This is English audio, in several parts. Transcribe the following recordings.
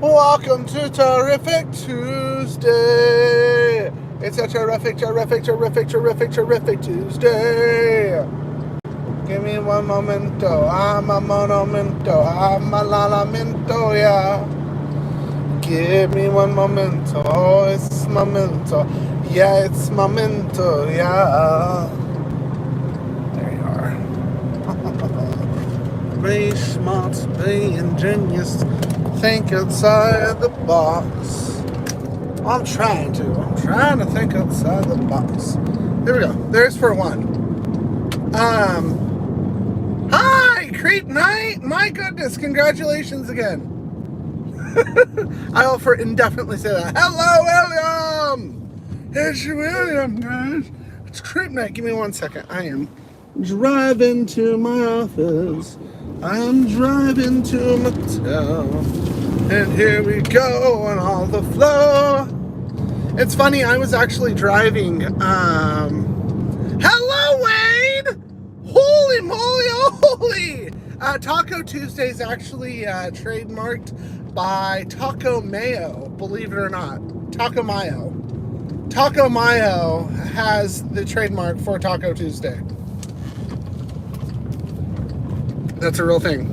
Welcome to Terrific Tuesday. It's a terrific Tuesday. Give me one momento, I'm a monumento, I'm a lamento, yeah. Give me one momento, oh, it's momento, yeah, it's momento, yeah. There you are. Be smart, be ingenious, think outside the box. I'm trying to think outside the box. Here we go. There's for one. Hi, Creep Night. My goodness, congratulations again. I will for indefinitely say that. Hello, William. It's William, guys. It's Creep Night. Give me 1 second. I am driving to my office. I am driving to my town. And here we go on all the flow. It's funny, I was actually driving. Hello, Wade! Holy moly, holy! Taco Tuesday is actually trademarked by Taco Mayo, believe it or not. Taco Mayo. Taco Mayo has the trademark for Taco Tuesday. That's a real thing.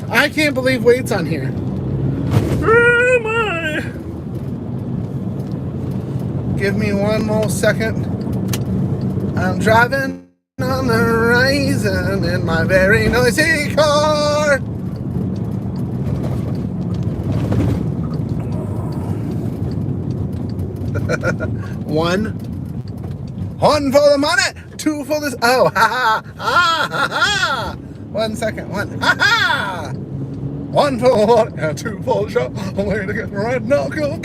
I can't believe Wade's on here. Where am I? Give me one more second. I'm driving on the horizon in my very noisy car. One for the money, two for this. Oh, ha ha ha ha. 1 second, one, ha ha. One for the money, two for the show. I'm ready to get right now. Go,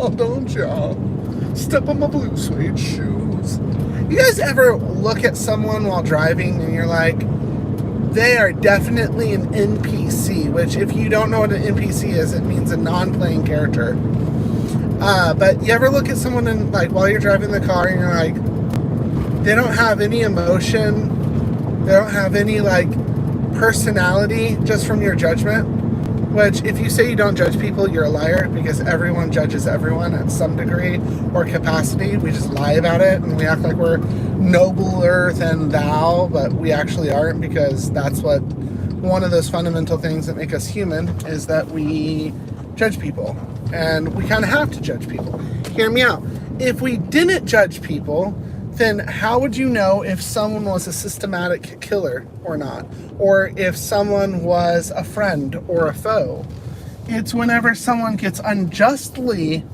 don't ya? Step on my blue suede shoes. You guys ever look at someone while driving and you're like, they are definitely an NPC, which if you don't know what an NPC is, it means a non-playing character. But you ever look at someone and like while you're driving the car and you're like, they don't have any emotion, they don't have any like personality just from your judgment, which if you say you don't judge people, you're a liar, because everyone judges everyone at some degree or capacity. We just lie about it and we act like we're nobler than thou, but we actually aren't, because that's what one of those fundamental things that make us human is that we judge people, and we kind of have to judge people. Hear me out. If we didn't judge people, then how would you know if someone was a systematic killer or not? Or if someone was a friend or a foe? It's whenever someone gets unjustly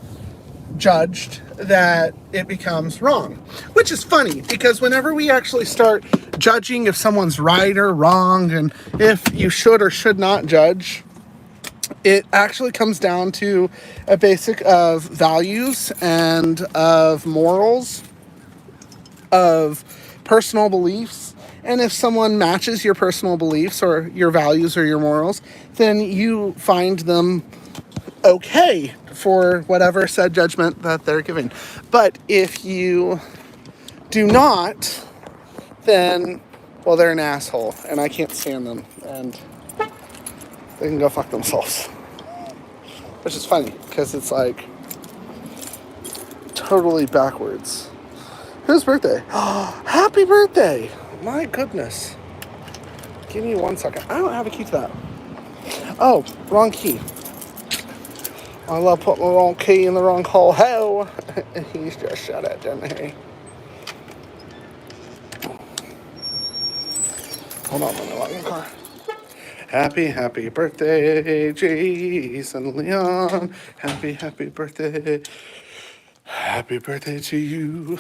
judged that it becomes wrong. Which is funny, because whenever we actually start judging if someone's right or wrong, and if you should or should not judge, it actually comes down to a basic of values and of morals, of personal beliefs. And if someone matches your personal beliefs or your values or your morals, then you find them okay for whatever said judgment that they're giving. But if you do not, then, well, they're an asshole and I can't stand them, and they can go fuck themselves. Which is funny, because it's like totally backwards. Whose birthday? Oh, happy birthday! My goodness. Give me 1 second. I don't have a key to that. Oh, wrong key. I love putting the wrong key in the wrong hole. How? He's just shut it, didn't he? Hold on, let me lock my car. Happy birthday, Jason Leon. Happy birthday. Happy birthday to you.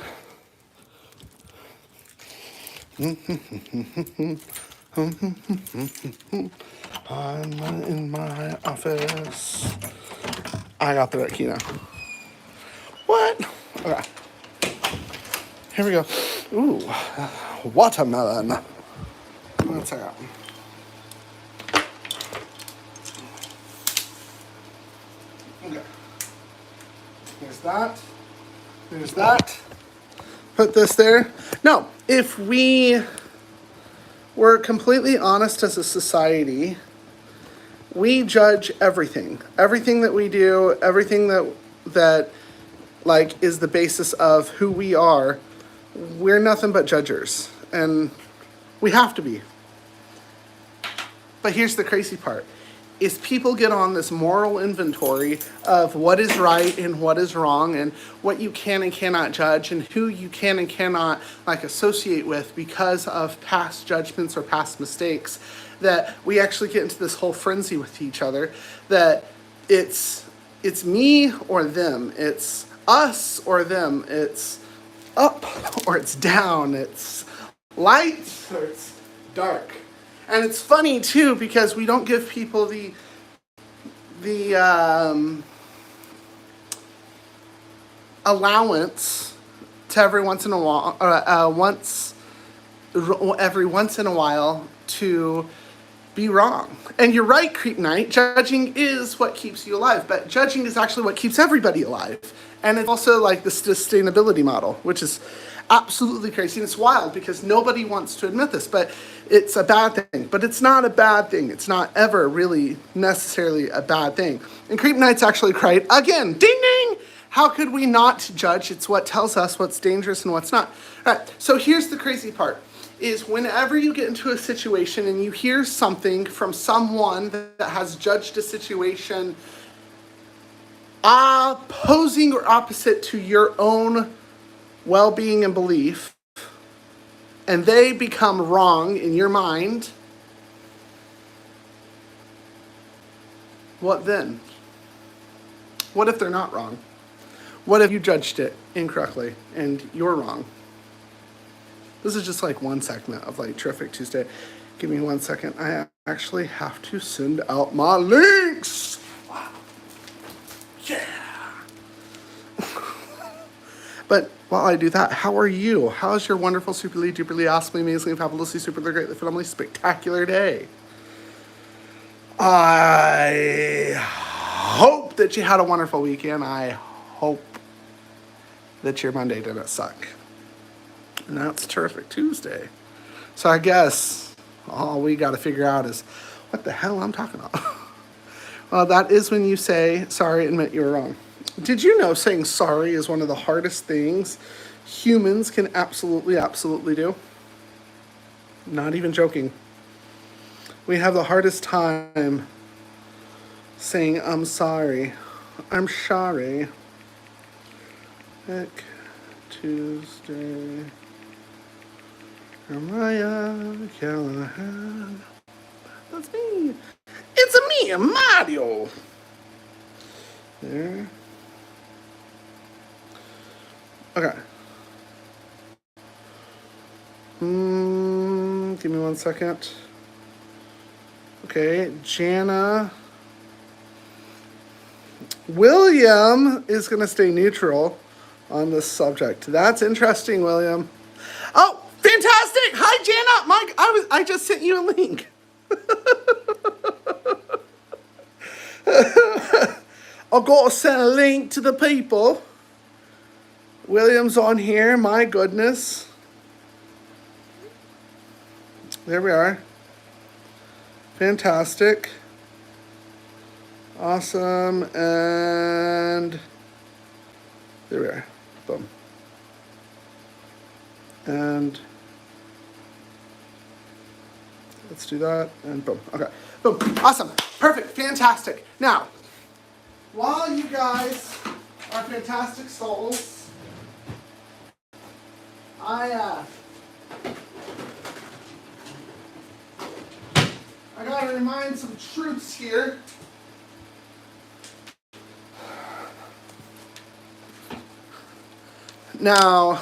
I'm in my office. I got the right key now. What? Okay. Here we go. Ooh, watermelon. Let's check out. Okay. There's that. There's that. Put this there. No, if we were completely honest as a society, we judge everything. Everything that we do, everything that like is the basis of who we are. We're nothing but judgers, and we have to be. But here's the crazy part, is people get on this moral inventory of what is right and what is wrong and what you can and cannot judge and who you can and cannot like associate with because of past judgments or past mistakes, that we actually get into this whole frenzy with each other that it's me or them, it's us or them, it's up or it's down, it's light or it's dark. And it's funny too because we don't give people the allowance to every once in a while to be wrong. And you're right, Creep Knight. Judging is what keeps you alive, but judging is actually what keeps everybody alive. And it's also like the sustainability model, which is absolutely crazy. And it's wild because nobody wants to admit this, but it's a bad thing. But it's not a bad thing. It's not ever really necessarily a bad thing. And Creep Knight's actually cried again, ding ding! How could we not judge? It's what tells us what's dangerous and what's not. All right, so here's the crazy part, is whenever you get into a situation and you hear something from someone that has judged a situation opposing or opposite to your own well-being and belief, and they become wrong in your mind, what then? What if they're not wrong? What if you judged it incorrectly and you're wrong? This is just like one segment of like Terrific Tuesday. Give me 1 second. I actually have to send out my links. Wow. Yeah. But while I do that, how are you? How's your wonderful, superly, duperly, awesomely, amazingly, fabulously, superly, greatly, phenomenally, spectacular day? I hope that you had a wonderful weekend. I hope that your Monday didn't suck. And that's Terrific Tuesday. So I guess all we got to figure out is what the hell I'm talking about. Well, that is when you say sorry and admit you were wrong. Did you know saying sorry is one of the hardest things humans can absolutely do? Not even joking. We have the hardest time saying I'm sorry. I'm sorry. Heck, Tuesday. Jeremiah Callihan. That's me. It's me, Mario. There. Okay. Give me 1 second. Okay, Jana. William is going to stay neutral on this subject. That's interesting, William. Oh, fantastic! Hi, Jana. Mike, I just sent you a link. I've got to send a link to the people. William's on here. My goodness. There we are. Fantastic. Awesome. And there we are. Boom. And let's do that. And boom. Okay. Boom. Awesome. Perfect. Fantastic. Now, while you guys are fantastic souls, I gotta remind some truths here. Now,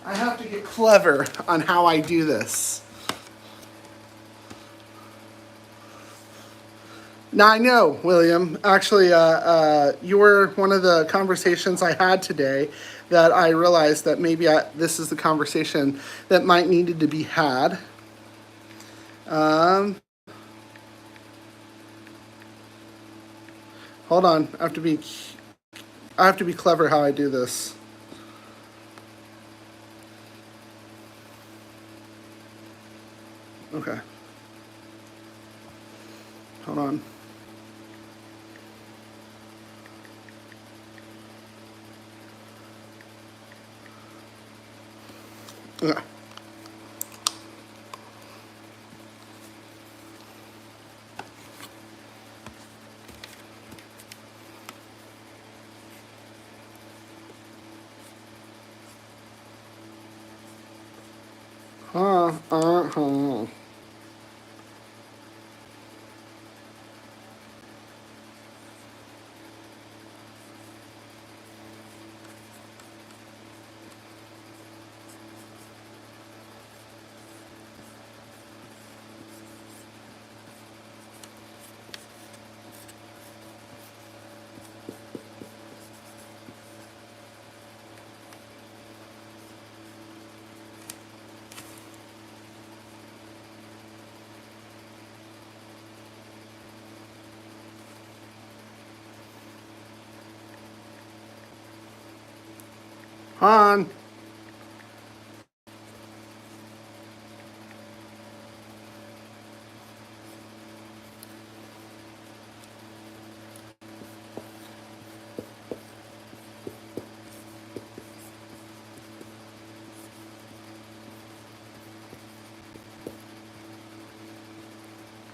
I have to get clever on how I do this. Now, I know, William, actually, you were one of the conversations I had today that I realized that maybe this is the conversation that might needed to be had. Hold on, I have to be clever how I do this. Okay. Hold on. Yeah. Uh-huh. Han.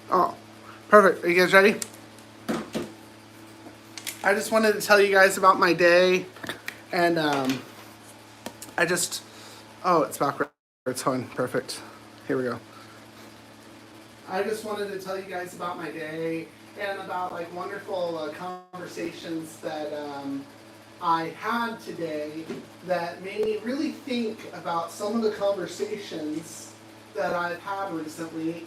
Oh, perfect. Are you guys ready? I just wanted to tell you guys about my day, and oh, it's backwards. Hold on. Perfect. Here we go. I just wanted to tell you guys about my day and about like wonderful conversations that I had today that made me really think about some of the conversations that I've had recently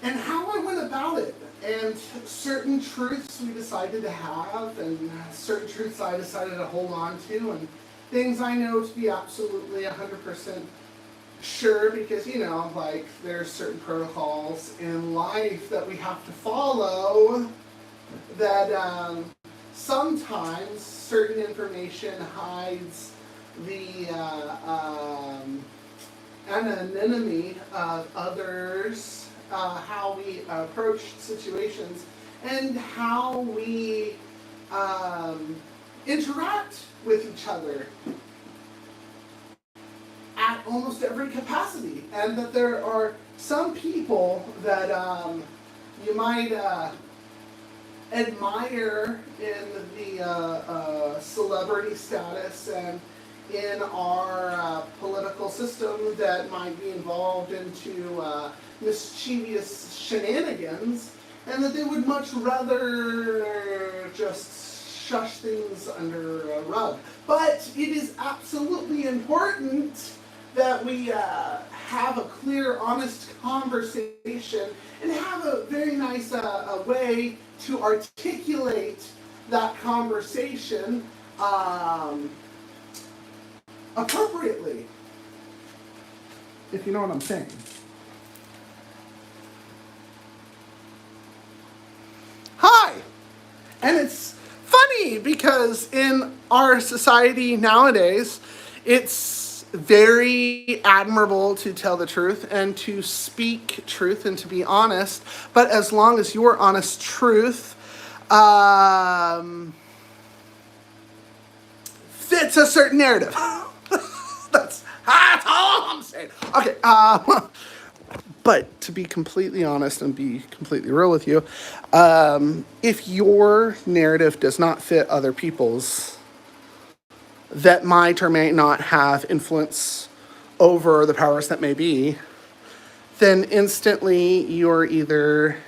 and how I went about it, and certain truths we decided to have, and certain truths I decided to hold on to, and things I know to be absolutely 100% sure, because, you know, like, there's certain protocols in life that we have to follow that sometimes certain information hides the anonymity of others, how we approach situations, and how we interact with each other at almost every capacity. And that there are some people that you might admire in the celebrity status and in our political system that might be involved into mischievous shenanigans, and that they would much rather just shush things under a rug. But it is absolutely important that we have a clear, honest conversation and have a very nice way to articulate that conversation appropriately, if you know what I'm saying. Hi! And it's funny because in our society nowadays, it's very admirable to tell the truth and to speak truth and to be honest, but as long as your honest truth fits a certain narrative. That's all I'm saying. Okay, but to be completely honest and be completely real with you, if your narrative does not fit other people's, that might or may not have influence over the powers that may be, then instantly you're either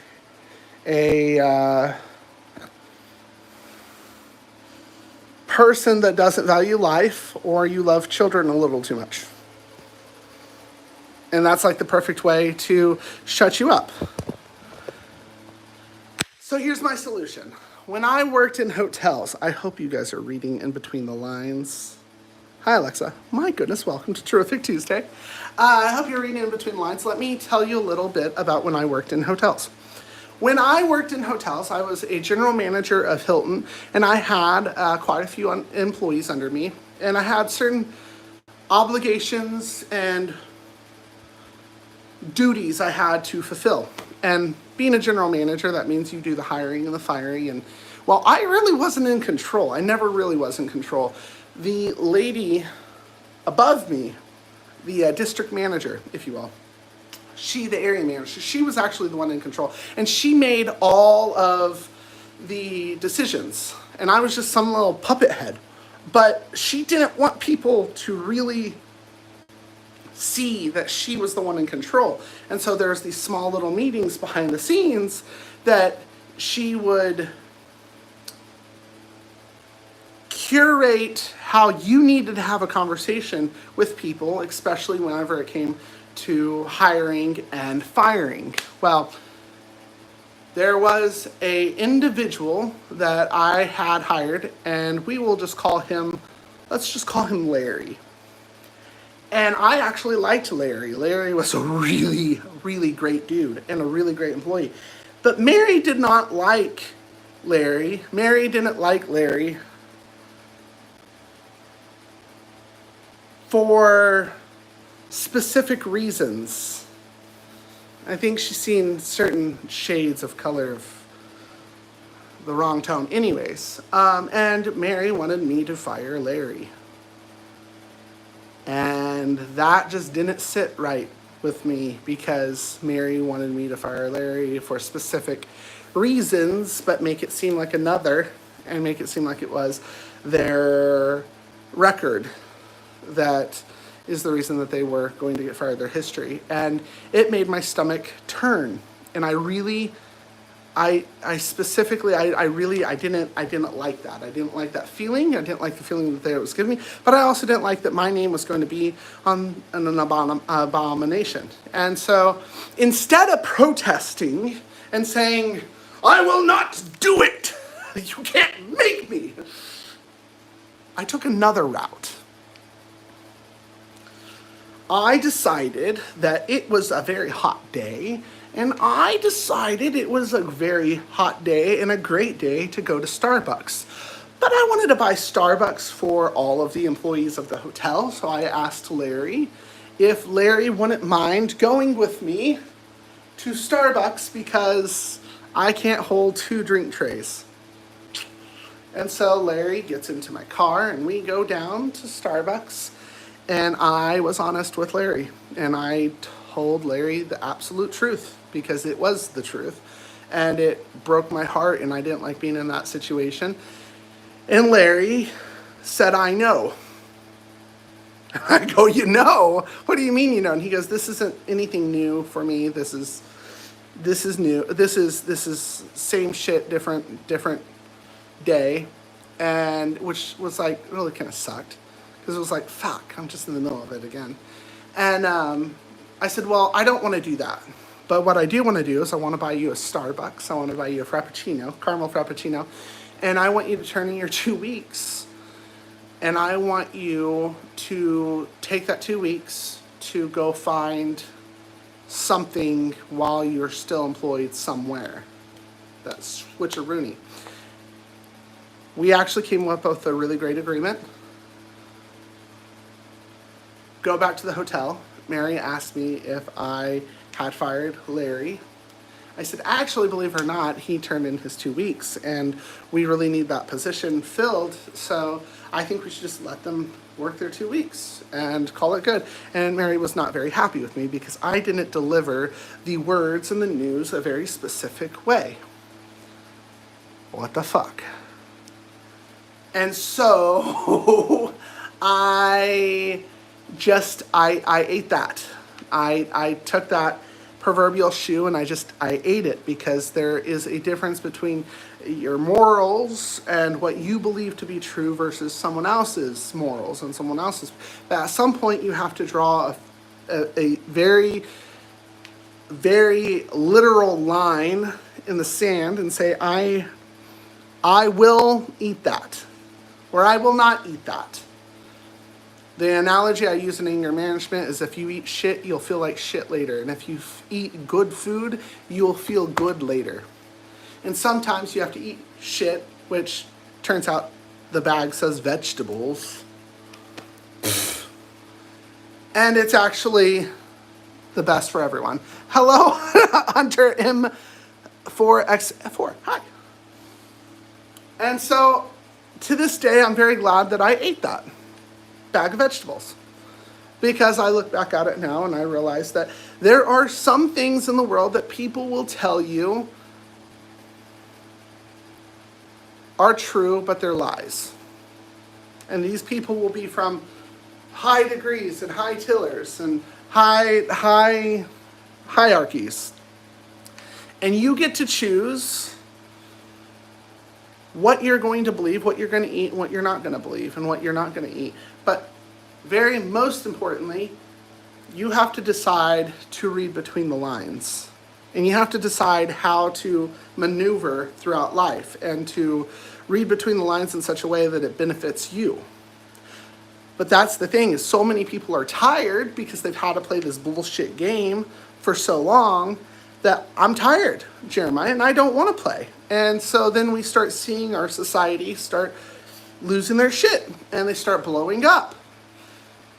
a person that doesn't value life, or you love children a little too much. And that's like the perfect way to shut you up. So here's my solution. When I worked in hotels, I hope you guys are reading in between the lines. Hi, Alexa. My goodness, welcome to Terrific Tuesday. I hope you're reading in between the lines. Let me tell you a little bit about when I worked in hotels. When I worked in hotels, I was a general manager of Hilton, and I had quite a few employees under me, and I had certain obligations and duties I had to fulfill. And being a general manager, that means you do the hiring and the firing. And well, I really wasn't in control. I never really was in control. The lady above me the district manager, if you will. She, the area manager, she was actually the one in control. And she made all of the decisions. And I was just some little puppet head. But she didn't want people to really see that she was the one in control. And so there's these small little meetings behind the scenes that she would curate how you needed to have a conversation with people, especially whenever it came to hiring and firing. Well, there was a individual that I had hired, and we will just call him, let's just call him Larry. And I actually liked Larry. Larry was a really, really great dude and a really great employee. But Mary did not like Larry. Mary didn't like Larry for specific reasons. I think she's seen certain shades of color of the wrong tone anyways. And Mary wanted me to fire Larry. And that just didn't sit right with me because Mary wanted me to fire Larry for specific reasons, but make it seem like another, and make it seem like it was their record that is the reason that they were going to get fired, their history. And it made my stomach turn. And I really, I specifically, I didn't like that. I didn't like that feeling. I didn't like the feeling that it was giving me. But I also didn't like that my name was going to be on an abomination. And so instead of protesting and saying, I will not do it, you can't make me, I took another route. I decided that it was a very hot day, and I decided it was a very hot day and a great day to go to Starbucks. But I wanted to buy Starbucks for all of the employees of the hotel, so I asked Larry if Larry wouldn't mind going with me to Starbucks because I can't hold 2 drink trays. And so Larry gets into my car and we go down to Starbucks. And I was honest with Larry, and I told Larry the absolute truth because it was the truth, and it broke my heart, and I didn't like being in that situation. And Larry said, I know. I go, you know? What do you mean you know? And he goes, this isn't anything new for me. This is new. This is same shit, different day, and which was like really kind of sucked. Because it was like, fuck, I'm just in the middle of it again. And I said, well, I don't want to do that. But what I do want to do is I want to buy you a Starbucks. I want to buy you a Frappuccino, caramel Frappuccino. And I want you to turn in your 2 weeks. And I want you to take that 2 weeks to go find something while you're still employed somewhere. That's switcheroony. We actually came up with a really great agreement. Go back to the hotel. Mary asked me if I had fired Larry. I said, actually, believe it or not, he turned in his 2 weeks, and we really need that position filled, so I think we should just let them work their 2 weeks and call it good. And Mary was not very happy with me because I didn't deliver the words and the news a very specific way. What the fuck? And so I ate that. I took that proverbial shoe and I ate it because there is a difference between your morals and what you believe to be true versus someone else's morals and someone else's. But at some point you have to draw a very, very literal line in the sand and say, I will eat that, or I will not eat that. The analogy I use in anger management is if you eat shit, you'll feel like shit later. And if you eat good food, you'll feel good later. And sometimes you have to eat shit, which turns out the bag says vegetables. And it's actually the best for everyone. Hello, Hunter M4X4. Hi. And so to this day, I'm very glad that I ate that bag of vegetables. Because I look back at it now and I realize that there are some things in the world that people will tell you are true, but they're lies. And these people will be from high degrees and high tillers and high hierarchies. And you get to choose what you're going to believe, what you're going to eat, and what you're not going to believe, and what you're not going to eat. But very most importantly, you have to decide to read between the lines. And you have to decide how to maneuver throughout life and to read between the lines in such a way that it benefits you. But that's the thing, is so many people are tired because they've had to play this bullshit game for so long that I'm tired, Jeremiah, and I don't want to play. And so then we start seeing our society start losing their shit and they start blowing up.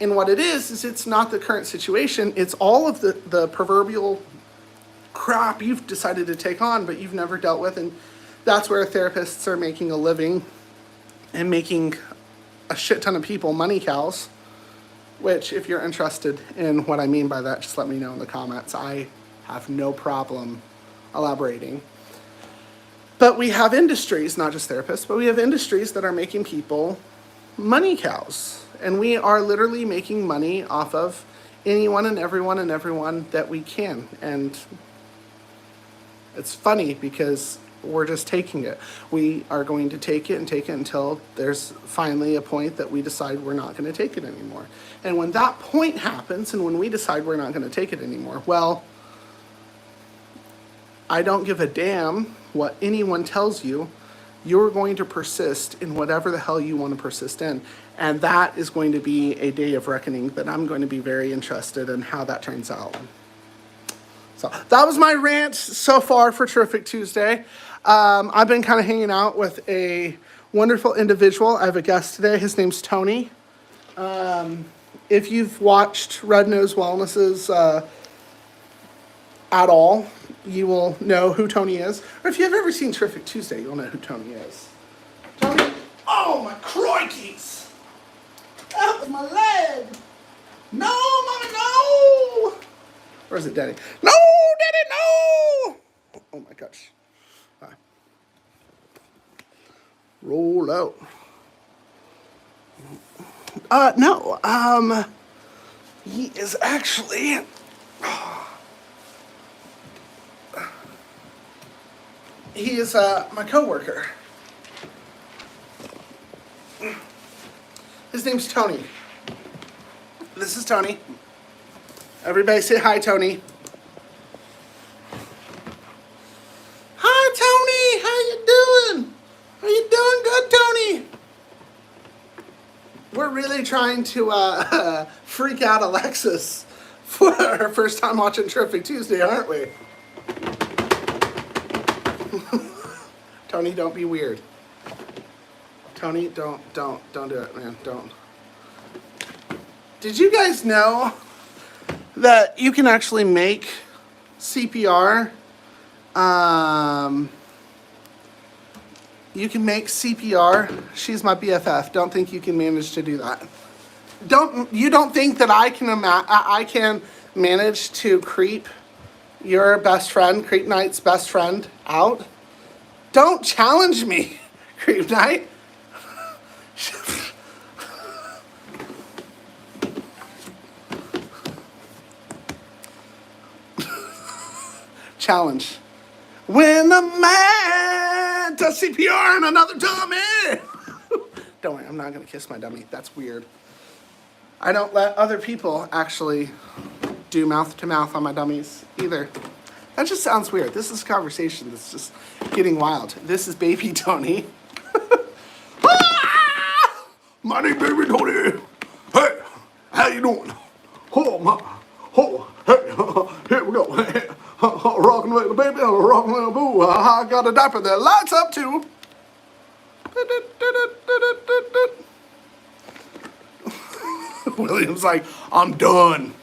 And what it is it's not the current situation, it's all of the proverbial crap you've decided to take on but you've never dealt with. And that's where therapists are making a living and making a shit ton of people money cows, which if you're interested in what I mean by that, just let me know in the comments. I have no problem elaborating. But we have industries, not just therapists, but we have industries that are making people money cows. And we are literally making money off of anyone and everyone that we can. And it's funny because we're just taking it. We are going to take it until there's finally a point that we decide we're not going to take it anymore. And when that point happens, and when we decide we're not going to take it anymore, well, I don't give a damn what anyone tells you. You're going to persist in whatever the hell you want to persist in. And that is going to be a day of reckoning that I'm going to be very interested in how that turns out. So that was my rant so far for Terrific Tuesday. I've been kind of hanging out with a wonderful individual. I have a guest today. His name's Tony. If you've watched Red Nose Wellness's at all, you will know who Tony is. Or if you've ever seen Terrific Tuesday, you'll know who Tony is. Tony, oh my crikeys! That was my leg! No, Mama, no! Or is it Daddy? No, Daddy, no! Oh my gosh. Right. Roll out. No, he is actually... He is my coworker. His name's Tony. This is Tony. Everybody say hi, Tony. Hi, Tony. How you doing? Are you doing good, Tony? We're really trying to freak out Alexis for her first time watching Terrific Tuesday, aren't we? Tony, don't be weird. Tony, don't do it, man. Don't. Did you guys know that you can actually make CPR? You can make CPR. She's my BFF. Don't think you can manage to do that. You don't think that I can manage to creep your best friend, Creep Knight's best friend, out? Don't challenge me, Creep Knight. Challenge. When a man does CPR on another dummy. Don't worry, I'm not going to kiss my dummy. That's weird. I don't let other people actually do mouth-to-mouth on my dummies either. That just sounds weird. This is a conversation that's just getting wild. This is Baby Tony. Ah! My name Baby Tony. Hey, how you doing? Here we go. Rockin' little baby, rockin' little boo. I got a diaper that lights up too. William's like, I'm done.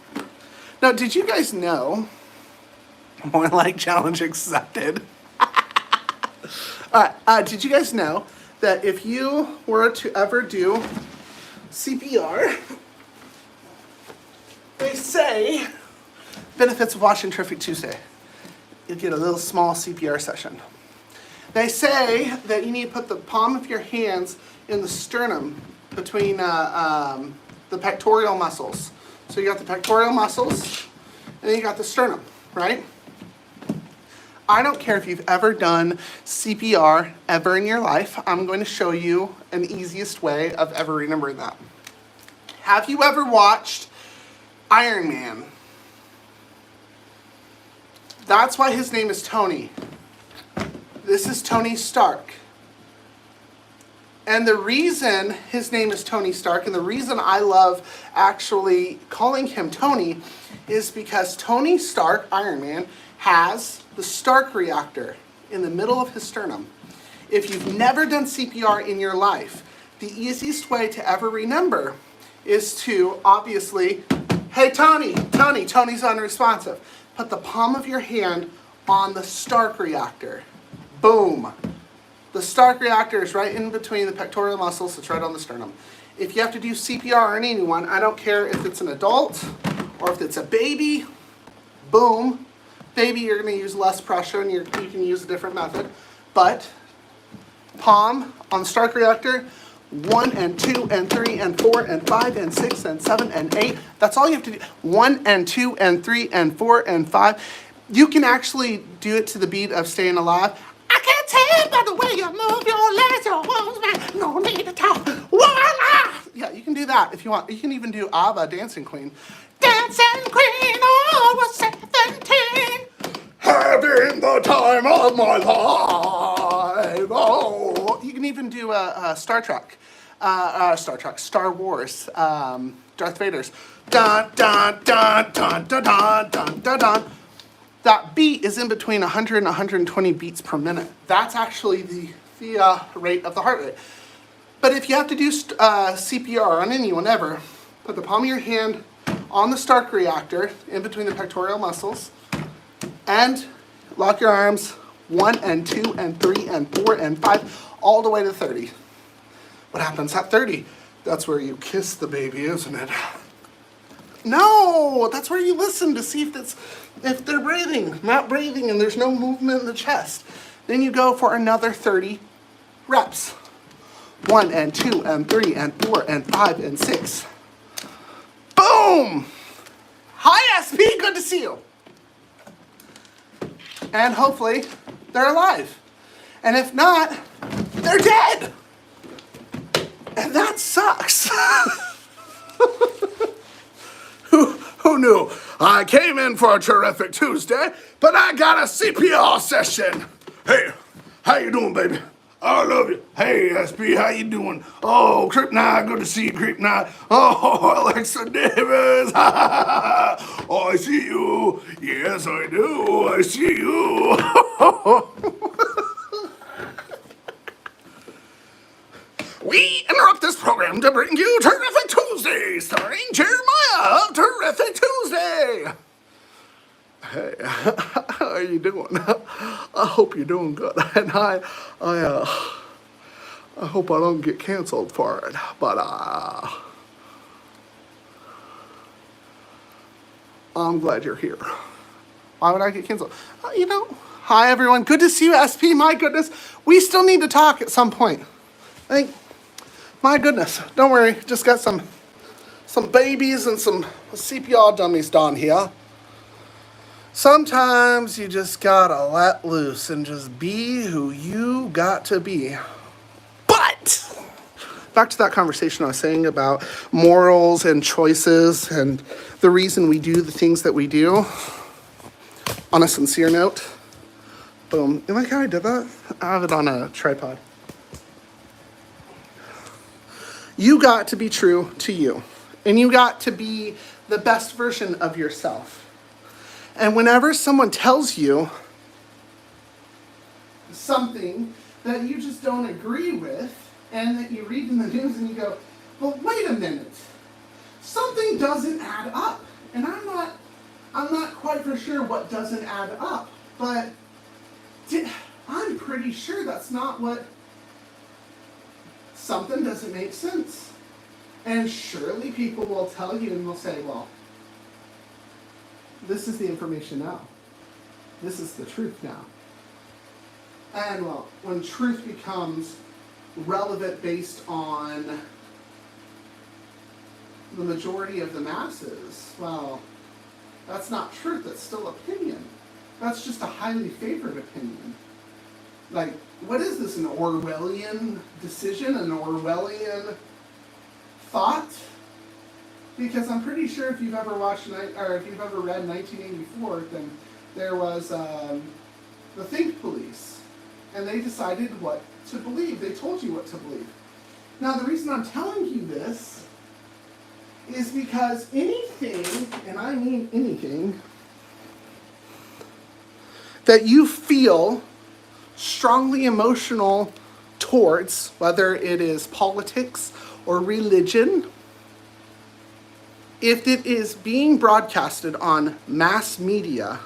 Now, did you guys know? More like challenge accepted. All right. Did you guys know that if you were to ever do CPR, They say, benefits of watching Terrific Tuesday. You'll get a little small CPR session. They say that you need to put the palm of your hands in the sternum between the pectoral muscles. So you got the pectoral muscles, and then you got the sternum, right? I don't care if you've ever done CPR ever in your life. I'm going to show you an easiest way of ever remembering that. Have you ever watched Iron Man? That's why his name is Tony. This is Tony Stark. And the reason his name is Tony Stark, and the reason I love actually calling him Tony, is because Tony Stark, Iron Man, has the Stark reactor in the middle of his sternum. If you've never done CPR in your life, the easiest way to ever remember is to, obviously, hey Tony's unresponsive. Put the palm of your hand on the Stark reactor. Boom. The Stark reactor is right in between the pectoral muscles. It's right on the sternum. If you have to do CPR on anyone, I don't care if it's an adult or if it's a baby, boom. Baby, you're going to use less pressure and you can use a different method. But palm on the Stark reactor, 1 and 2 and 3 and 4 and 5 and 6 and 7 and 8. That's all you have to do. 1 and 2 and 3 and 4 and 5. You can actually do it to the beat of Staying Alive. I can tell by the way you move your legs, your arms, man. No need to talk. Voila! Yeah, you can do that if you want. You can even do ABBA, Dancing Queen. Dancing Queen, oh, I was 17. Having the time of my life. Oh, you can even do Star Wars, Darth Vader's. Dun, dun, dun, dun, dun, dun, dun, dun, dun. That beat is in between 100 and 120 beats per minute. That's actually the rate of the heart rate. But if you have to do CPR on anyone ever, put the palm of your hand on the Stark reactor in between the pectoral muscles and lock your arms 1 and 2 and 3 and 4 and 5 all the way to 30. What happens at 30? That's where you kiss the baby, isn't it? No, that's where you listen to see if they're breathing, not breathing, and there's no movement in the chest. Then you go for another 30 reps. 1 and 2 and 3 and 4 and 5 and 6. Boom! Hi, SP, good to see you. And hopefully they're alive. And if not, they're dead. And that sucks. Who knew? I came in for a terrific Tuesday, but I got a CPR session. Hey, how you doing, baby? I love you. Hey, SP, how you doing? Oh, Creep Night, good to see you, Creep Night. Oh, Alexa Davis. Oh, I see you. Yes, I do. I see you. We interrupt this program to bring you Terrific Tuesday, starring Jeremiah of Terrific Tuesday. Hey, how are you doing? I hope you're doing good. And I hope I don't get canceled for it. But I'm glad you're here. Why would I get canceled? Hi everyone. Good to see you, SP. My goodness, we still need to talk at some point. I think. My goodness, don't worry, just got some babies and some CPR dummies down here. Sometimes you just gotta let loose and just be who you got to be. But, back to that conversation I was saying about morals and choices and the reason we do the things that we do. On a sincere note, boom, you like how I did that? I have it on a tripod. You got to be true to you. And you got to be the best version of yourself. And whenever someone tells you something that you just don't agree with, and that you read in the news and you go, well, wait a minute. Something doesn't add up. And I'm not quite for sure what doesn't add up. But I'm pretty sure that's not what... Something doesn't make sense. And surely people will tell you and will say, well, this is the information now. This is the truth now. And well, when truth becomes relevant based on the majority of the masses, well, that's not truth, that's still opinion. That's just a highly favored opinion. Like, what is this, an Orwellian decision, an Orwellian thought? Because I'm pretty sure if you've ever watched, or if you've ever read 1984, then there was the Think Police, and they decided what to believe. They told you what to believe. Now, the reason I'm telling you this is because anything, and I mean anything, that you feel strongly emotional towards, whether it is politics or religion, if it is being broadcasted on mass media,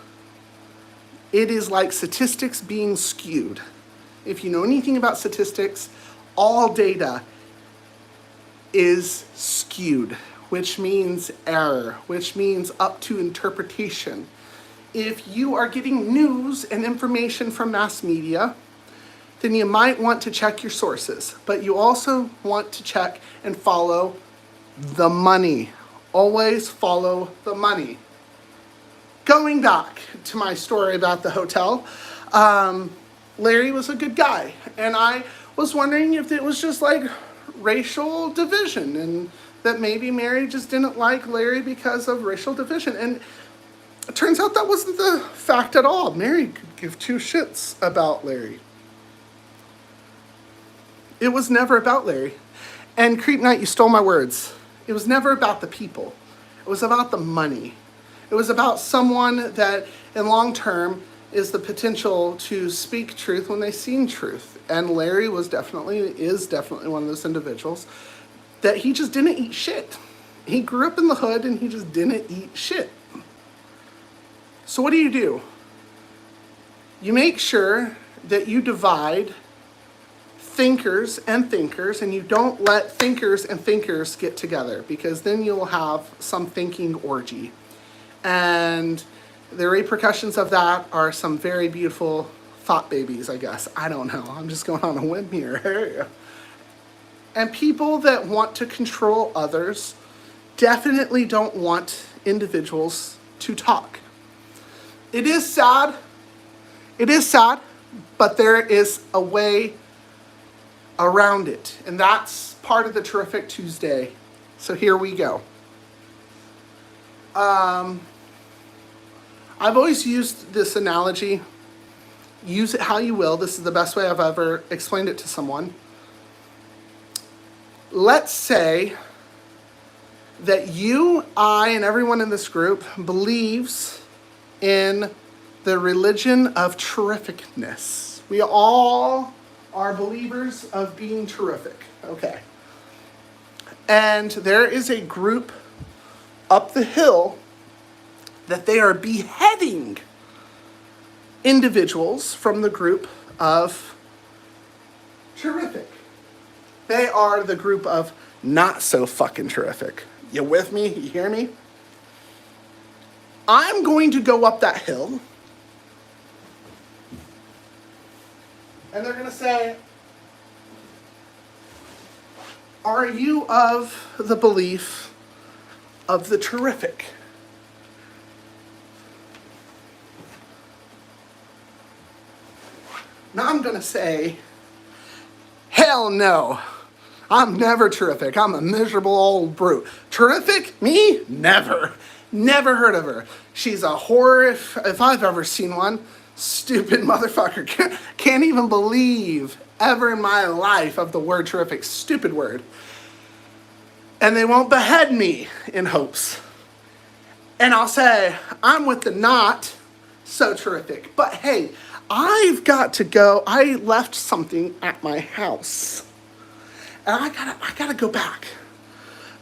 it is like statistics being skewed. If you know anything about statistics, all data is skewed, which means error, which means up to interpretation. If you are getting news and information from mass media, then you might want to check your sources, but you also want to check and follow the money. Always follow the money. Going back to my story about the hotel, Larry was a good guy, and I was wondering if it was just like racial division, and that maybe Mary just didn't like Larry because of racial division. And it turns out that wasn't the fact at all. Mary could give two shits about Larry. It was never about Larry. And Creep Night, you stole my words. It was never about the people. It was about the money. It was about someone that, in long term, is the potential to speak truth when they see truth. And Larry is definitely one of those individuals that he just didn't eat shit. He grew up in the hood and he just didn't eat shit. So what do? You make sure that you divide thinkers, and you don't let thinkers and thinkers get together, because then you'll have some thinking orgy. And the repercussions of that are some very beautiful thought babies, I guess. I don't know. I'm just going on a whim here. And people that want to control others definitely don't want individuals to talk. It is sad, but there is a way around it. And that's part of the Terrific Tuesday. So here we go. I've always used this analogy. Use it how you will. This is the best way I've ever explained it to someone. Let's say that you, I, and everyone in this group believes in the religion of terrificness. We all are believers of being terrific. Okay. And there is a group up the hill that they are beheading individuals from the group of terrific. They are the group of not so fucking terrific. You with me? You hear me? I'm going to go up that hill, and they're going to say, are you of the belief of the terrific? Now I'm going to say, hell no. I'm never terrific. I'm a miserable old brute. Terrific? Me? Never. Never heard of her. She's a whore if I've ever seen one. Stupid motherfucker. Can't even believe ever in my life of the word terrific. Stupid word. And they won't behead me in hopes. And I'll say, I'm with the not so terrific. But hey, I've got to go. I left something at my house. And I gotta go back.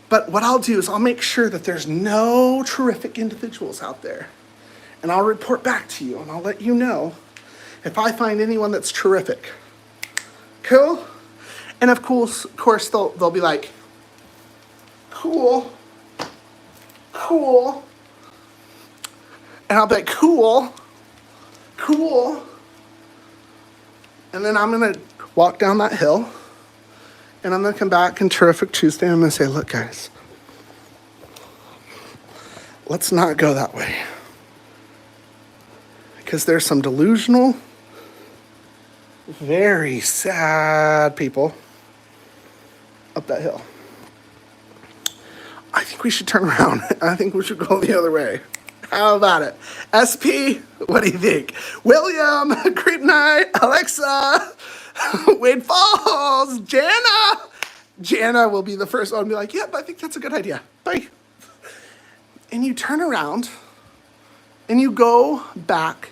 But what I'll do is I'll make sure that there's no terrific individuals out there. And I'll report back to you and I'll let you know if I find anyone that's terrific. Cool? And of course they'll be like, cool. And I'll be like, cool. And then I'm going to walk down that hill. And I'm going to come back on Terrific Tuesday. And I'm going to say, look, guys, let's not go that way. Because there's some delusional, very sad people up that hill. I think we should turn around. I think we should go the other way. How about it? SP, what do you think? William, Creep Night, Alexa, Wade Falls, Jana. Jana will be the first one to be like, yep, I think that's a good idea. Bye. And you turn around and you go back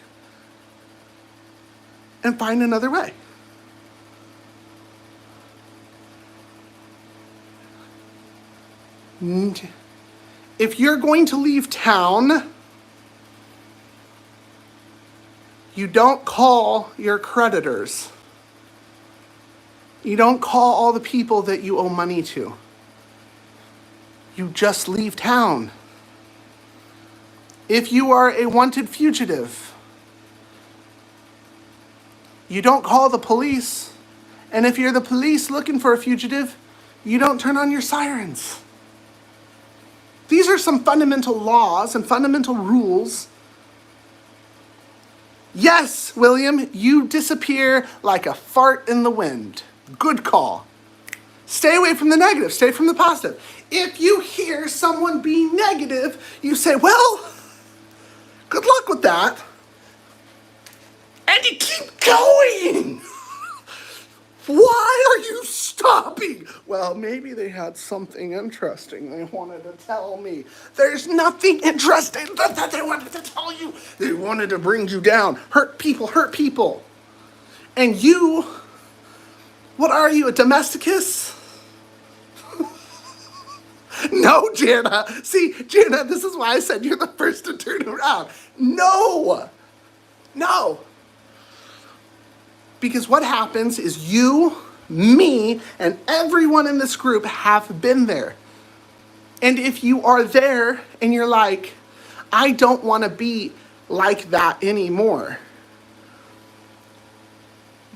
and find another way. If you're going to leave town, you don't call your creditors. You don't call all the people that you owe money to. You just leave town. If you are a wanted fugitive, you don't call the police. And if you're the police looking for a fugitive, you don't turn on your sirens. These are some fundamental laws and fundamental rules. Yes, William, you disappear like a fart in the wind. Good call. Stay away from the negative. Stay from the positive. If you hear someone being negative, you say, well, good luck with that. And you keep going. Why are you stopping? Well, maybe they had something interesting they wanted to tell me. There's nothing interesting that they wanted to tell you. They wanted to bring you down. Hurt people. And you, what are you, a domesticus? No, Jana. See, Jana, this is why I said you're the first to turn around. No. Because what happens is you, me, and everyone in this group have been there. And if you are there and you're like, I don't want to be like that anymore,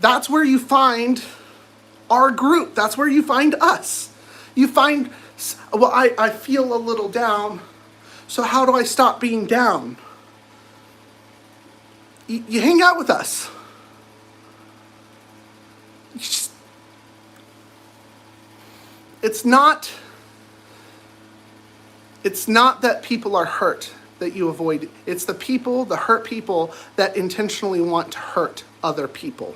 that's where you find our group. That's where you find us. You find, well, I feel a little down, so how do I stop being down? You hang out with us. It's not that people are hurt that you avoid. It's the people, the hurt people, that intentionally want to hurt other people.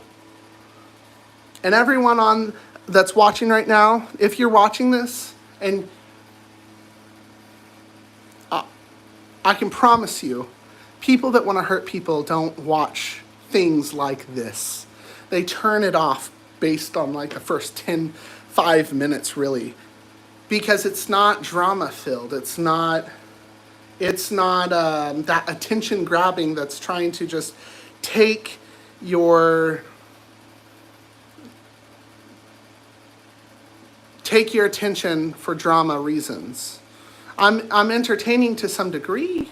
And everyone that's watching right now, if you're watching this, and I can promise you, people that want to hurt people don't watch things like this. They turn it off based on like the first 5 minutes, really, because it's not drama filled. It's not that attention grabbing that's trying to just take your attention for drama reasons. I'm entertaining to some degree,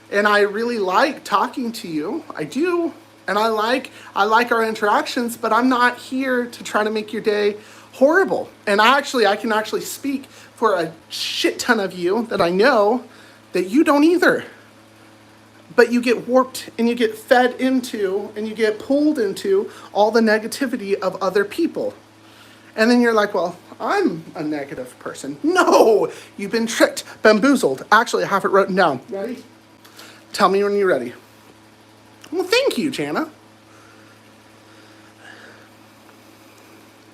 and I really like talking to you. I do. And I like our interactions, but I'm not here to try to make your day horrible. And I can actually speak for a shit ton of you that I know that you don't either. But you get warped and you get fed into and you get pulled into all the negativity of other people. And then you're like, well, I'm a negative person. No, you've been tricked, bamboozled. Actually, I have it written down. Ready? Tell me when you're ready. Well, thank you, Jana.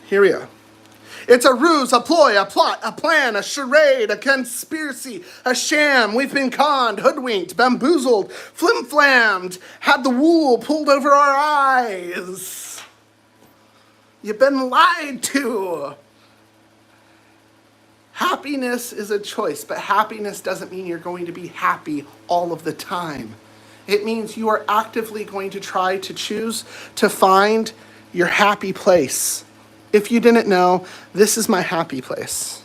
Here we go. It's a ruse, a ploy, a plot, a plan, a charade, a conspiracy, a sham. We've been conned, hoodwinked, bamboozled, flim-flammed, had the wool pulled over our eyes. You've been lied to. Happiness is a choice, but happiness doesn't mean you're going to be happy all of the time. It means you are actively going to try to choose to find your happy place. If you didn't know, this is my happy place.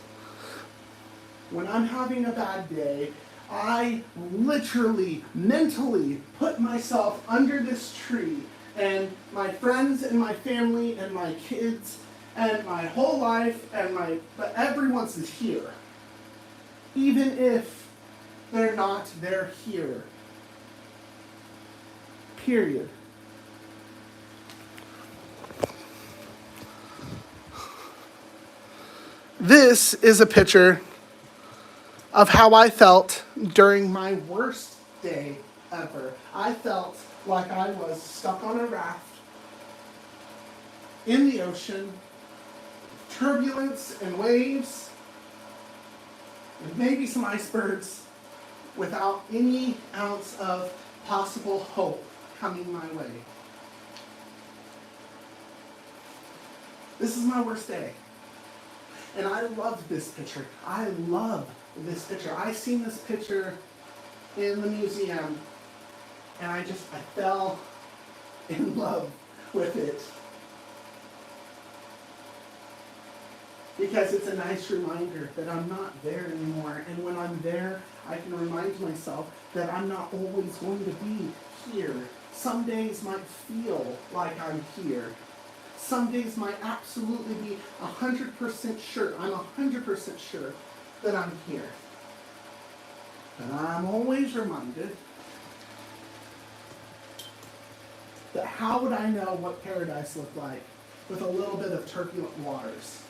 When I'm having a bad day, I literally, mentally put myself under this tree, and my friends and my family and my kids and my whole life and but everyone's is here. Even if they're here. Period. This is a picture of how I felt during my worst day ever. I felt like I was stuck on a raft in the ocean, turbulence and waves, and maybe some icebergs, without any ounce of possible hope coming my way. This is my worst day. And I love this picture. I love this picture. I seen this picture in the museum, and I fell in love with it. Because it's a nice reminder that I'm not there anymore. And when I'm there, I can remind myself that I'm not always going to be here. Some days might feel like I'm here. Some days might absolutely be 100% sure. I'm 100% sure that I'm here. And I'm always reminded that how would I know what paradise looked like with a little bit of turbulent waters?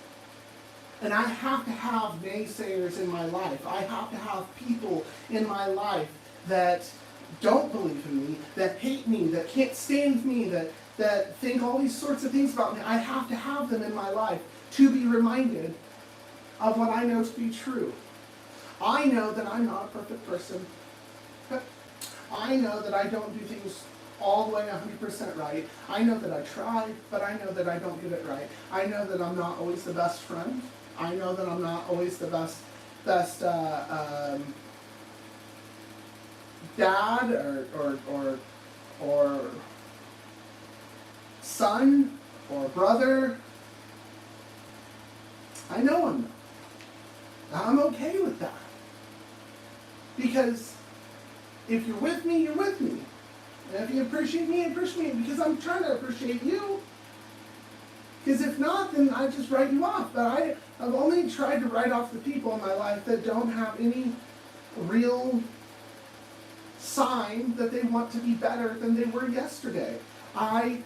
And I have to have naysayers in my life. I have to have people in my life that don't believe in me, that hate me, that can't stand me, that think all these sorts of things about me. I have to have them in my life to be reminded of what I know to be true. I know that I'm not a perfect person. I know that I don't do things all the way 100% right. I know that I try, but I know that I don't get it right. I know that I'm not always the best friend. I know that I'm not always the best dad or son or brother. I know I'm not. I'm okay with that. Because if you're with me, you're with me. And if you appreciate me, appreciate me, because I'm trying to appreciate you. Because if not, then I just write you off. But I've only tried to write off the people in my life that don't have any real sign that they want to be better than they were yesterday. I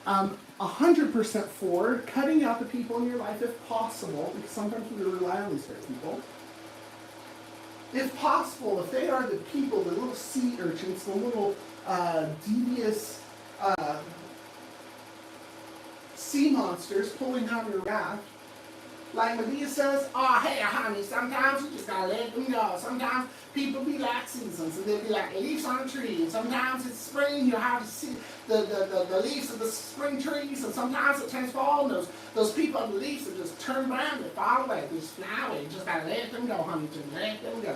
am 100% for cutting out the people in your life if possible, because sometimes we rely on these people. If possible, if they are the people, the little sea urchins, the little devious sea monsters pulling out your raft, like Medea says, oh, hey, honey, sometimes you just gotta let them go. Sometimes people be like seasons, and they'll be like leaves on a tree. And sometimes it's spring, you have to see the leaves of the spring trees, and sometimes it turns fall, and those people on the leaves that just turn brown, they fall away, they just fly away. You just gotta let them go, honey, just let them go.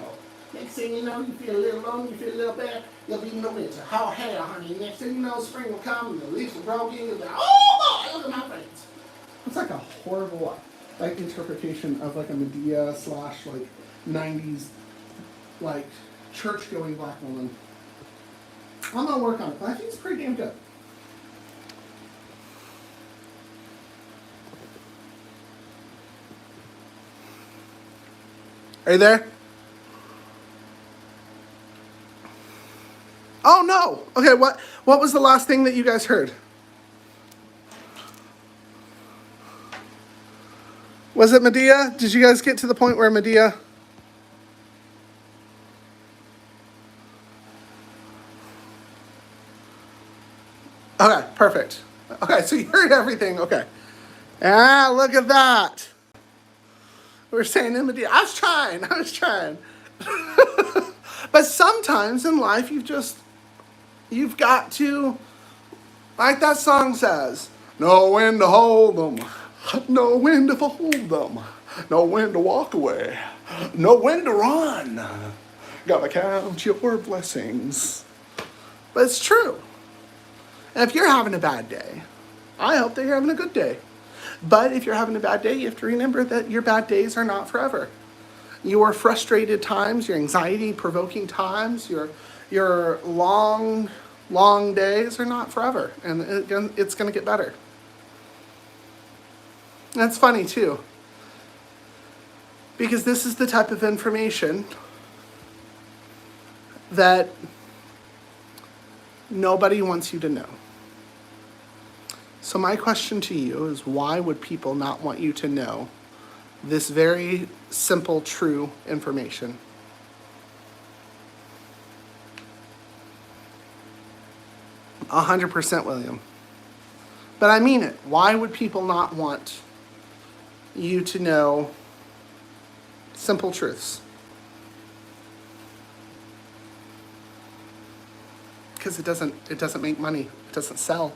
Next thing you know, you feel a little lonely, you feel a little bad, you'll be in the winter. Oh, hell, honey, next thing you know, spring will come, and the leaves will grow again, you'll be like, oh, boy, look at my face. It's like a horrible interpretation of like a Medea / like 90s like church going black woman. I'm gonna work on it, but I think it's pretty damn good. Are you there? Oh no. Okay, what was the last thing that you guys heard? Was it Medea? Did you guys get to the point where Medea? Okay, perfect. Okay, so you heard everything. Okay. Ah, look at that. We're saying in Medea. I was trying. But sometimes in life you've got to, like that song says, know when to hold them. Know when to fold them. Know when to walk away. Know when to run. Gotta count your blessings. But it's true. And if you're having a bad day, I hope that you're having a good day. But if you're having a bad day, you have to remember that your bad days are not forever. Your frustrated times, your anxiety-provoking times, your long, long days are not forever, and it's going to get better. That's funny too, because this is the type of information that nobody wants you to know. So my question to you is, why would people not want you to know this very simple, true information? A 100%, William. But I mean it. Why would people not want you to know simple truths? Because it doesn't make money. It doesn't sell.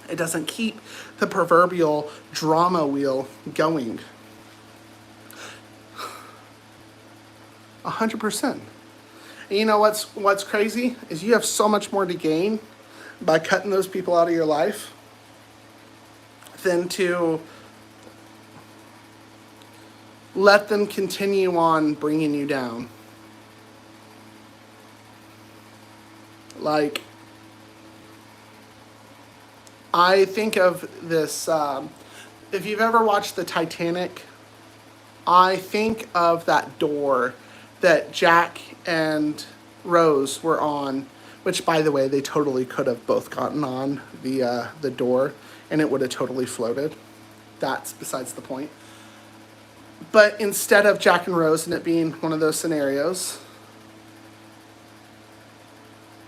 It doesn't keep the proverbial drama wheel going. 100%. And you know what's crazy is you have so much more to gain by cutting those people out of your life than to let them continue on bringing you down. Like, I think of this, if you've ever watched the Titanic, I think of that door that Jack and Rose were on, which, by the way, they totally could have both gotten on the door, and it would have totally floated. That's besides the point. But instead of Jack and Rose and it being one of those scenarios,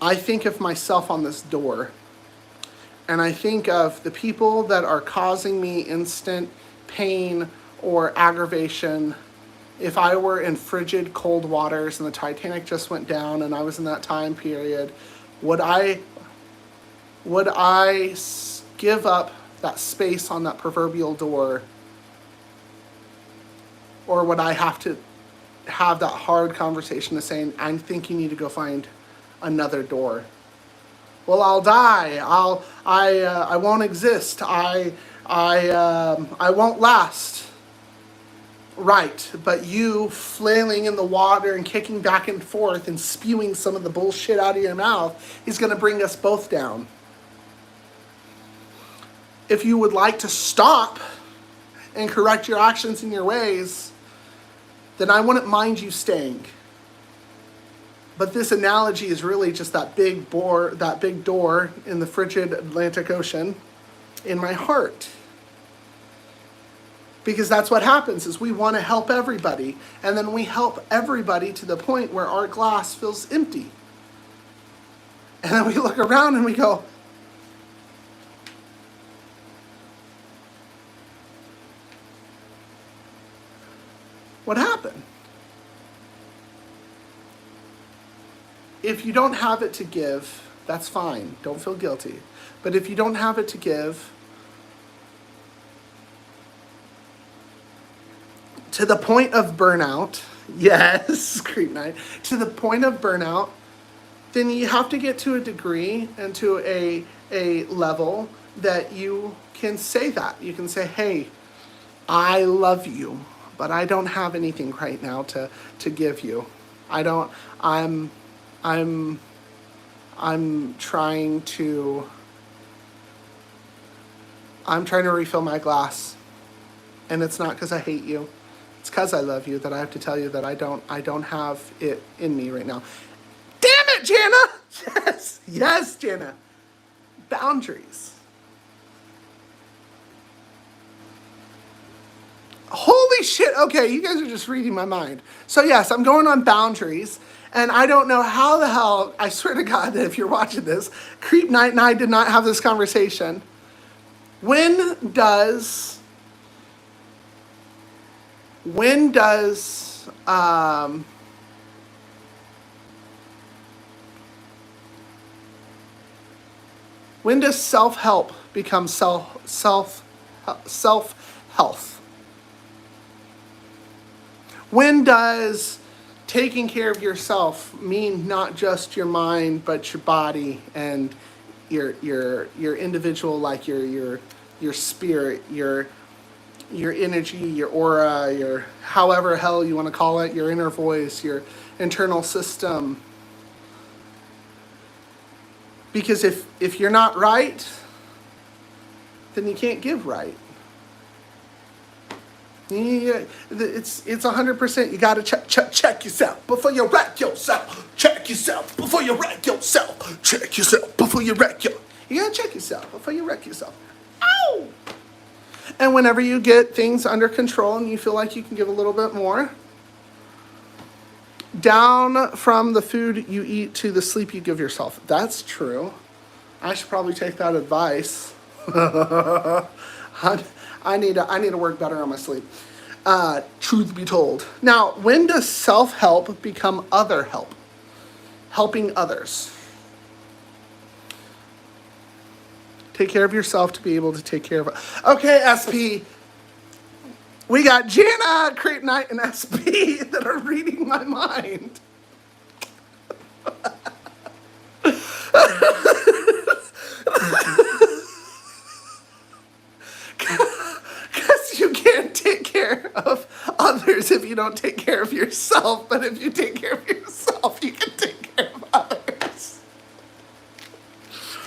I think of myself on this door, and I think of the people that are causing me instant pain or aggravation. If I were in frigid cold waters and the Titanic just went down and I was in that time period, would I give up that space on that proverbial door? Or would I have to have that hard conversation of saying, I think you need to go find another door? Well, I'll die. I won't exist. I won't last. Right, but you flailing in the water and kicking back and forth and spewing some of the bullshit out of your mouth is going to bring us both down. If you would like to stop and correct your actions and your ways, then I wouldn't mind you staying. But this analogy is really just that big door in the frigid Atlantic Ocean in my heart. Because that's what happens, is we want to help everybody, and then we help everybody to the point where our glass feels empty. And then we look around and we go, what happened? If you don't have it to give, that's fine. Don't feel guilty. But if you don't have it to give, to the point of burnout, yes, creep night, to the point of burnout, then you have to get to a degree and to a level that you can say that. You can say, hey, I love you, but I don't have anything right now to give you. I'm trying to refill my glass. And it's not because I hate you. It's because I love you that I have to tell you that I don't have it in me right now. Damn it, Jana! Yes, Jana. Boundaries. Holy shit. Okay, you guys are just reading my mind. So yes, I'm going on boundaries. And I don't know how the hell, I swear to God that if you're watching this, Creep Night and I did not have this conversation. When does self-help become self-health? When does taking care of yourself mean not just your mind, but your body and your individual, like your spirit, your energy, your aura, your however hell you want to call it, your inner voice, your internal system. Because if you're not right, then you can't give right. It's 100%. You gotta check yourself before you wreck yourself. Check yourself before you wreck yourself. Check yourself before you wreck yourself. You gotta check yourself before you wreck yourself. Ow! And whenever you get things under control and you feel like you can give a little bit more, down from the food you eat to the sleep you give yourself. That's true. I should probably take that advice. I need to work better on my sleep. Truth be told. Now, when does self-help become other help? Helping others. Take care of yourself to be able to take care of others. Okay, SP. We got Jana, Creep Knight, and SP that are reading my mind. Because you can't take care of others if you don't take care of yourself. But if you take care of yourself, you can take care of others.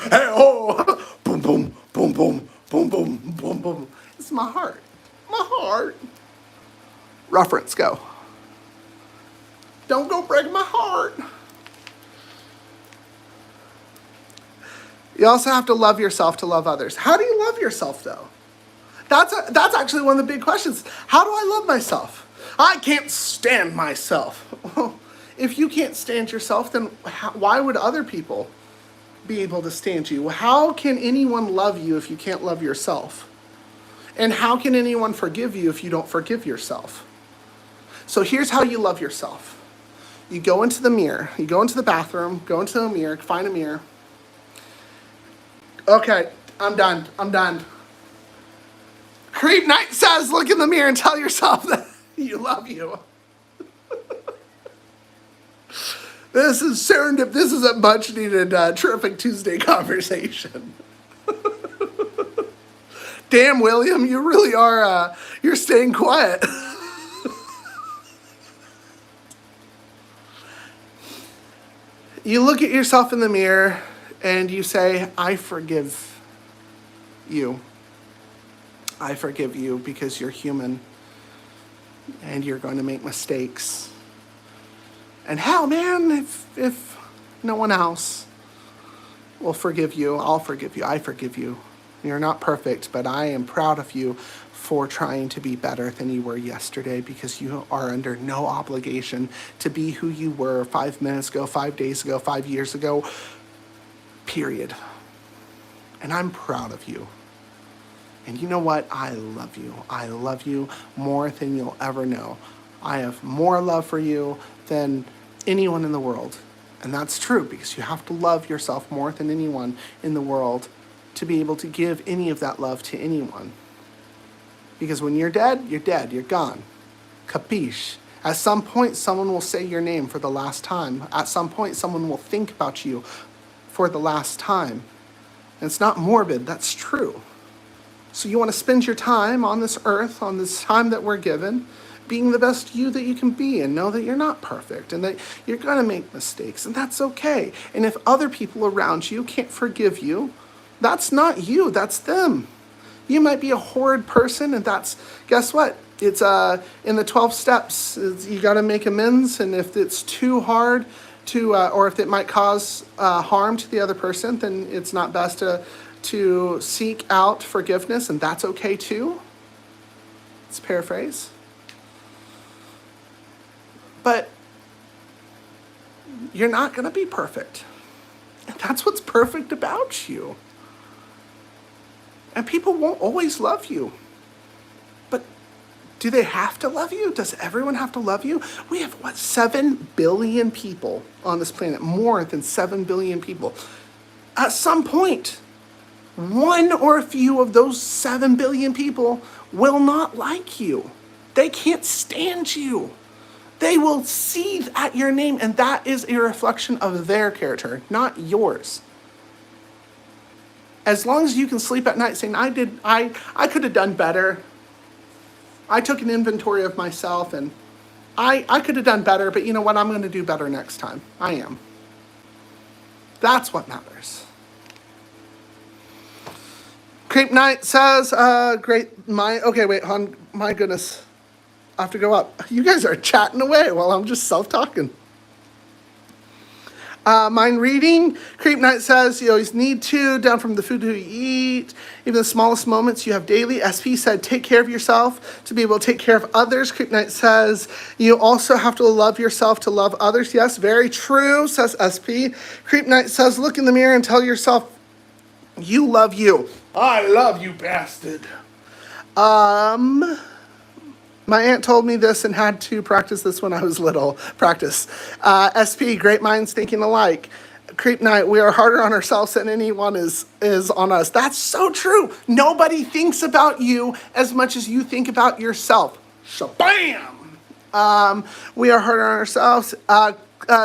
Hey, oh, boom, boom, boom, boom, boom, boom, boom, boom. It's my heart. My heart. Reference, go. Don't go break my heart. You also have to love yourself to love others. How do you love yourself, though? That's actually one of the big questions. How do I love myself? I can't stand myself. Well, if you can't stand yourself, then why would other people be able to stand you? How can anyone love you if you can't love yourself? And how can anyone forgive you if you don't forgive yourself? So here's how you love yourself. You go into the mirror. You go into the bathroom, go into the mirror, find a mirror. Okay, I'm done. Creep Knight says, look in the mirror and tell yourself that you love you. This is serendip. This is a much needed Terrific Tuesday conversation. Damn, William, you really are, you're staying quiet. You look at yourself in the mirror and you say, I forgive you. I forgive you because you're human and you're going to make mistakes. And hell, man, if no one else will forgive you, I'll forgive you. I forgive you. You're not perfect, but I am proud of you for trying to be better than you were yesterday, because you are under no obligation to be who you were 5 minutes ago, 5 days ago, 5 years ago, period. And I'm proud of you. And you know what? I love you. I love you more than you'll ever know. I have more love for you than anyone in the world. And that's true, because you have to love yourself more than anyone in the world to be able to give any of that love to anyone. Because when you're dead, you're gone. Capiche? At some point, someone will say your name for the last time. At some point, someone will think about you for the last time. And it's not morbid, that's true. So you want to spend your time on this earth, on this time that we're given, being the best you that you can be, and know that you're not perfect and that you're going to make mistakes, and that's okay. And if other people around you can't forgive you, that's not you, that's them. You might be a horrid person, and that's, guess what? It's in the 12 steps, you got to make amends, and if it's too hard to, or if it might cause harm to the other person, then it's not best to seek out forgiveness, and that's okay too. Let's paraphrase. But you're not going to be perfect. And that's what's perfect about you. And people won't always love you. But do they have to love you? Does everyone have to love you? We have, 7 billion people on this planet. More than 7 billion people. At some point, one or a few of those 7 billion people will not like you. They can't stand you. They will seethe at your name, and that is a reflection of their character, not yours. As long as you can sleep at night saying, I could have done better, I took an inventory of myself, and I could have done better, but you know what? I'm going to do better next time. I am. That's what matters. Creep Night says, okay, wait, hon, my goodness. I have to go up. You guys are chatting away while I'm just self-talking. Mind reading. Creep Night says, you always need to, down from the food you eat, even the smallest moments you have daily. SP said, take care of yourself to be able to take care of others. Creep Night says, you also have to love yourself to love others. Yes, very true, says SP. Creep Night says, look in the mirror and tell yourself, you love you. I love you, bastard. My aunt told me this and had to practice this when I was little. Practice. SP, great minds thinking alike. Creep Night, we are harder on ourselves than anyone is on us. That's so true. Nobody thinks about you as much as you think about yourself. Shabam! We are harder on ourselves.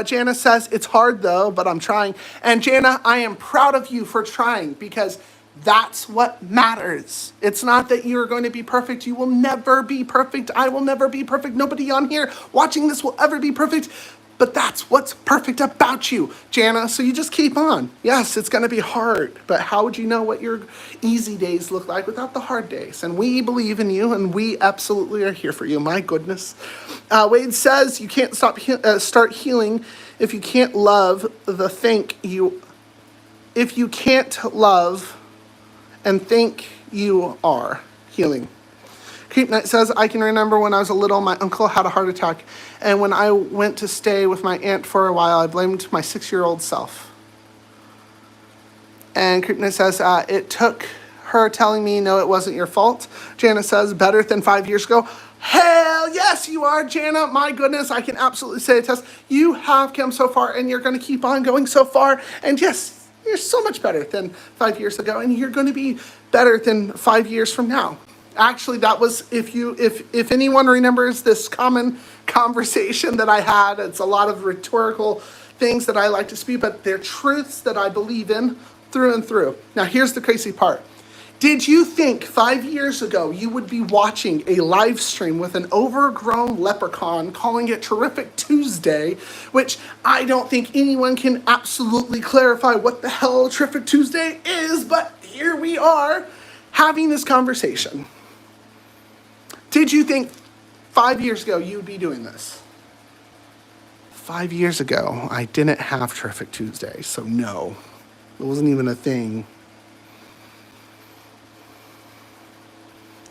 Jana says, it's hard though, but I'm trying. And Jana, I am proud of you for trying, because that's what matters. It's not that you're going to be perfect. You will never be perfect. I will never be perfect. Nobody on here watching this will ever be perfect. But that's what's perfect about you, Jana. So you just keep on. Yes, it's going to be hard. But how would you know what your easy days look like without the hard days? And we believe in you, and we absolutely are here for you. My goodness. Wade says you can't start healing if you can't love the think you... If you can't love and think you are healing. Creep Night says, I can remember when I was little, my uncle had a heart attack, and when I went to stay with my aunt for a while, I blamed my 6-year-old self. And Creep Night says, it took her telling me, no, it wasn't your fault. Jana says, better than 5 years ago. Hell yes, you are, Jana. My goodness, I can absolutely say a test. You have come so far, and you're going to keep on going so far. And yes, you're so much better than 5 years ago, and you're going to be better than 5 years from now. Actually, that was, if anyone remembers this common conversation that I had, it's a lot of rhetorical things that I like to speak, but they're truths that I believe in through and through. Now, here's the crazy part. Did you think 5 years ago you would be watching a live stream with an overgrown leprechaun calling it Terrific Tuesday, which I don't think anyone can absolutely clarify what the hell Terrific Tuesday is, but here we are having this conversation. Did you think 5 years ago you would be doing this? 5 years ago, I didn't have Terrific Tuesday, so no, it wasn't even a thing.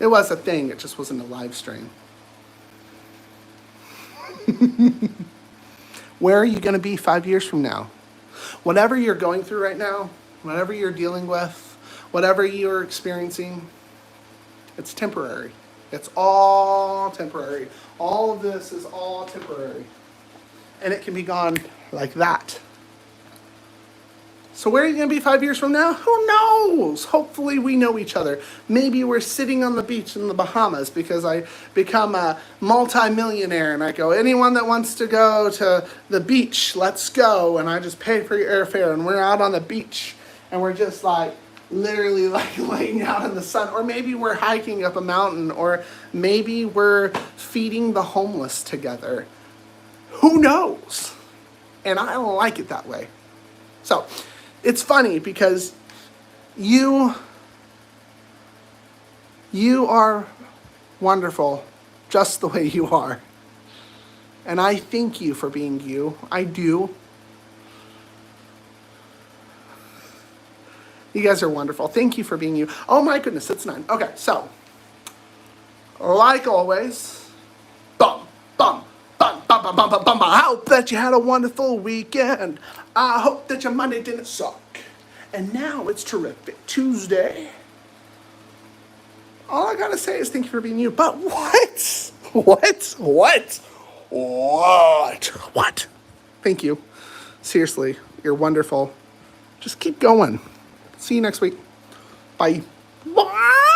It was a thing, it just wasn't a live stream. Where are you going to be 5 years from now? Whatever you're going through right now, whatever you're dealing with, whatever you're experiencing, it's temporary. It's all temporary. All of this is all temporary. And it can be gone like that. So where are you going to be 5 years from now? Who knows? Hopefully we know each other. Maybe we're sitting on the beach in the Bahamas because I become a multi-millionaire and I go, anyone that wants to go to the beach, let's go. And I just pay for your airfare and we're out on the beach and we're just like literally like laying out in the sun. Or maybe we're hiking up a mountain, or maybe we're feeding the homeless together. Who knows? And I don't like it that way. So it's funny because you are wonderful just the way you are. And I thank you for being you. I do. You guys are wonderful. Thank you for being you. Oh my goodness, it's 9. Okay, so, like always, bum, bum, bum, bum, bum, bum, bum, bum. I hope that you had a wonderful weekend. I hope that your Monday didn't suck. And now it's Terrific Tuesday. All I gotta say is thank you for being you. But what? What? Thank you. Seriously, you're wonderful. Just keep going. See you next week. Bye. Bye.